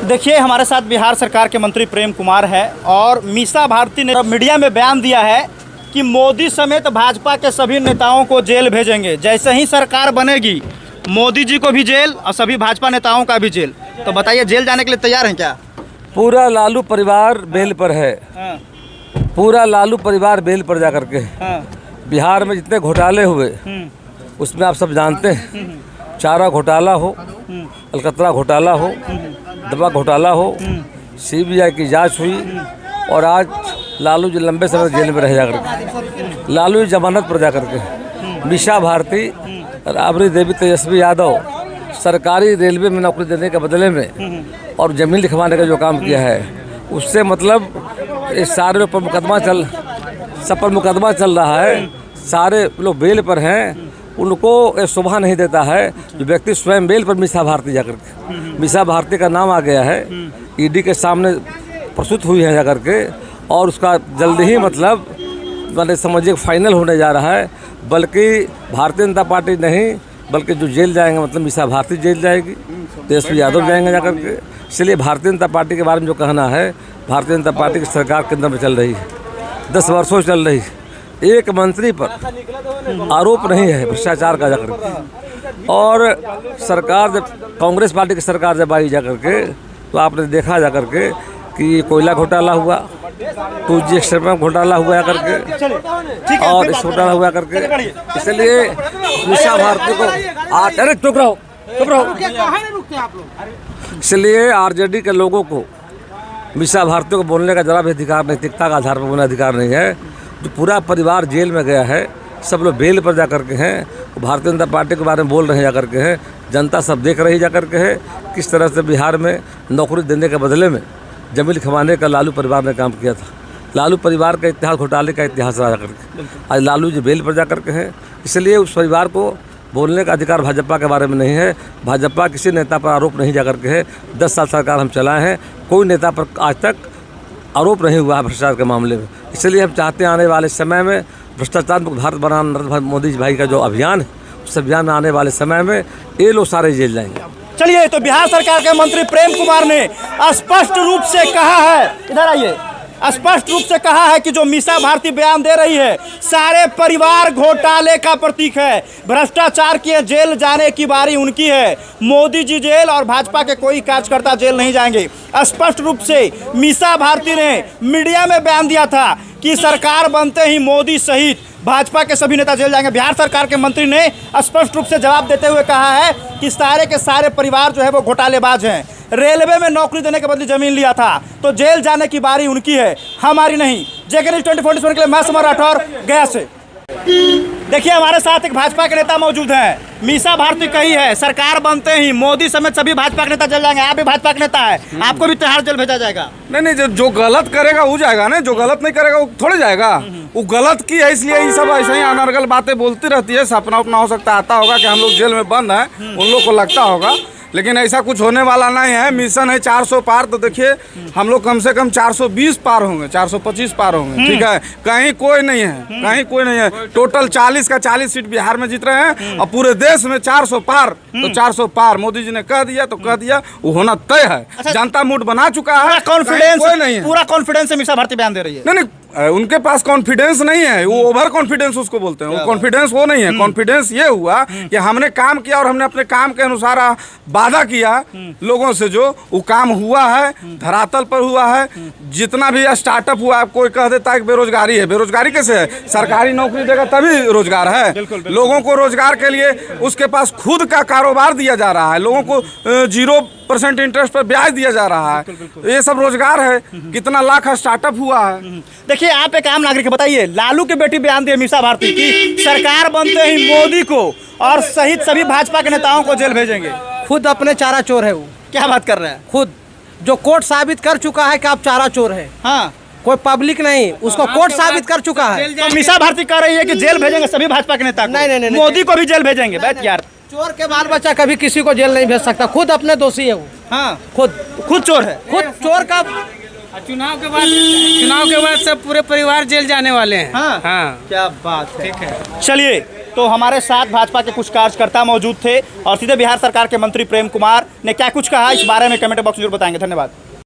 देखिए, हमारे साथ बिहार सरकार के मंत्री प्रेम कुमार है और मीसा भारती ने मीडिया में बयान दिया है कि मोदी समेत भाजपा के सभी नेताओं को जेल भेजेंगे। जैसे ही सरकार बनेगी मोदी जी को भी जेल और सभी भाजपा नेताओं का भी जेल। तो बताइए, जेल जाने के लिए तैयार हैं क्या? पूरा लालू परिवार बेल पर है। हाँ। पूरा लालू परिवार बेल पर जा करके। हाँ। बिहार में जितने घोटाले हुए उसमें आप सब जानते हैं, चारा घोटाला हो, अलकतरा घोटाला हो, दवा घोटाला हो, सीबीआई की जांच हुई और आज लालू जी लंबे समय जेल में रह जा करके, लालू जी जमानत पर जा करके, मीसा भारती, राबड़ी देवी, तेजस्वी यादव सरकारी रेलवे में नौकरी देने के बदले में और जमीन लिखवाने का जो काम किया है उससे मतलब इस सारे पर मुकदमा चल रहा है। सारे लोग बेल पर हैं, उनको ये शोभा नहीं देता है जो व्यक्ति स्वयं बेल पर मीसा भारती जाकर के, मीसा भारती का नाम आ गया है, ईडी के सामने प्रस्तुत हुई है जाकर के और उसका जल्दी ही मतलब मैंने समझिए फाइनल होने जा रहा है। बल्कि भारतीय जनता पार्टी नहीं बल्कि जो जेल जाएंगे मतलब मीसा भारती जेल जाएगी, तेजस्वी यादव जाएंगे जाकर के। इसलिए भारतीय जनता पार्टी के बारे में जो कहना है, भारतीय जनता पार्टी की सरकार केंद्र में चल रही है, 10 वर्षों से चल रही है। एक मंत्री पर आरोप नहीं है भ्रष्टाचार का जाकर के। और सरकार जब कांग्रेस पार्टी की सरकार जब आई जाकर के तो आपने देखा जाकर के कि कोयला घोटाला हुआ, 2G एक्सप्रेस घोटाला हुआ करके और इस घोटाला हुआ करके। इसलिए मीसा भारती को चुप रहो। इसलिए आरजेडी के लोगों को मीसा भारती को बोलने का जरा भी अधिकार, नैतिकता का आधार पर बोलने अधिकार नहीं है। जो पूरा परिवार जेल में गया है, सब लोग बेल पर जा कर के हैं, भारतीय जनता पार्टी के बारे में बोल रहे हैं जा कर के हैं। जनता सब देख रही जा कर के है किस तरह से बिहार में नौकरी देने के बदले में जमीन खवाने का लालू परिवार ने काम किया था। लालू परिवार का इतिहास, घोटाले का इतिहास रहा करके आज लालू जी बेल पर जा कर के हैं। इसलिए उस परिवार को बोलने का अधिकार भाजपा के बारे में नहीं है। भाजपा किसी नेता पर आरोप नहीं जा कर के है। 10 साल सरकार हम चलाए हैं, कोई नेता पर आज तक आरोप नहीं हुआ है भ्रष्टाचार के मामले में। इसलिए हम चाहते हैं आने वाले समय में भ्रष्टाचार मुक्त भारत बनाना नरेंद्र मोदी जी भाई का जो अभियान है, उस अभियान में आने वाले समय में ये लोग सारे जेल जाएंगे। चलिए, तो बिहार सरकार के मंत्री प्रेम कुमार ने स्पष्ट रूप से कहा है, इधर आइए, स्पष्ट रूप से कहा है कि जो मीसा भारती बयान दे रही है सारे परिवार घोटाले का प्रतीक है। भ्रष्टाचार की जेल जाने की बारी उनकी है। मोदी जी जेल और भाजपा के कोई कार्यकर्ता जेल नहीं जाएंगे। स्पष्ट रूप से मीसा भारती ने मीडिया में बयान दिया था कि सरकार बनते ही मोदी सहित भाजपा के सभी नेता जेल जाएंगे। बिहार सरकार के मंत्री ने स्पष्ट रूप से जवाब देते हुए कहा है कि सारे के सारे परिवार जो है वो घोटालेबाज हैं। रेलवे में नौकरी देने के बदले जमीन लिया था तो जेल जाने की बारी उनकी है, हमारी नहीं। जेके न्यूज़ 24 के लिए मैं समर राठौर, गया से। देखिए, हमारे साथ एक भाजपा के नेता मौजूद हैं। मीसा भारती कही है सरकार बनते ही मोदी समेत सभी भाजपा के नेता जेल जाएंगे। आप भी भाजपा के नेता है, आपको भी तिहाड़ जेल भेजा जाएगा? नहीं, जो गलत करेगा वो जाएगा ना, जो गलत नहीं करेगा वो थोड़े जाएगा। वो गलत की है, इसलिए ये सब ऐसे ही अनर्गल बातें बोलती रहती है। सपना उपना हो सकता आता होगा कि हम लोग जेल में बंद हैं, उन लोग को लगता होगा, लेकिन ऐसा कुछ होने वाला नहीं है। मिशन है 400 पार, तो देखिए हम लोग कम से कम 420 पार होंगे, 425 पार होंगे। ठीक है, कहीं कोई नहीं है, टोटल 40 का 40 सीट बिहार में जीत रहे हैं और पूरे देश में 400 पार। तो 400 पार मोदी जी ने कह दिया तो कह दिया, वो होना तय है। अच्छा, जनता मूड बना चुका है, कॉन्फिडेंस कोई नहीं है, पूरा कॉन्फिडेंस से मीसा भारती बयान दे रही है। नहीं, उनके पास कॉन्फिडेंस नहीं है, वो ओवर कॉन्फिडेंस उसको बोलते हैं। वो कॉन्फिडेंस वो नहीं है। कॉन्फिडेंस ये हुआ कि हमने काम किया और हमने अपने काम के अनुसार वादा किया लोगों से, जो वो काम हुआ है, धरातल पर हुआ है। जितना भी स्टार्टअप हुआ, कोई कह देता है कि बेरोजगारी है, बेरोजगारी कैसे है? सरकारी नौकरी देगा तभी रोजगार है। लोगों को रोजगार के लिए उसके पास खुद का कारोबार दिया जा रहा है, लोगों को 0% इंटरेस्ट पर ब्याज दिया जा रहा है। ये सब रोजगार है। कितना लाख स्टार्टअप हुआ है। देखिए, आप एक आम नागरिक, बताइए, लालू की बेटी बयान दी मीसा भारती की सरकार बनते ही मोदी को और सहित सभी भाजपा के नेताओं को जेल भेजेंगे। खुद अपने चारा चोर है वो। क्या बात कर रहे हैं? खुद जो कोर्ट साबित कर चुका है कि आप चारा चोर है। हाँ, कोई पब्लिक नहीं, उसको कोर्ट साबित कर चुका है। तो मीसा भारती कह रही है कि जेल भेजेंगे सभी भाजपा के नेता को। नहीं, मोदी को भी जेल भेजेंगे। बैठ यार, चोर के बाल बच्चा कभी किसी को जेल नहीं भेज सकता। खुद अपने दोषी है वो। हाँ, खुद चोर है। खुद चोर का चुनाव के बाद सब पूरे परिवार जेल जाने वाले हैं। हाँ, क्या बात है। ठीक है। चलिए, तो हमारे साथ भाजपा के कुछ कार्यकर्ता मौजूद थे और सीधे बिहार सरकार के मंत्री प्रेम कुमार ने क्या कुछ कहा इस बारे में कमेंट बॉक्स में जरूर बताएंगे। धन्यवाद।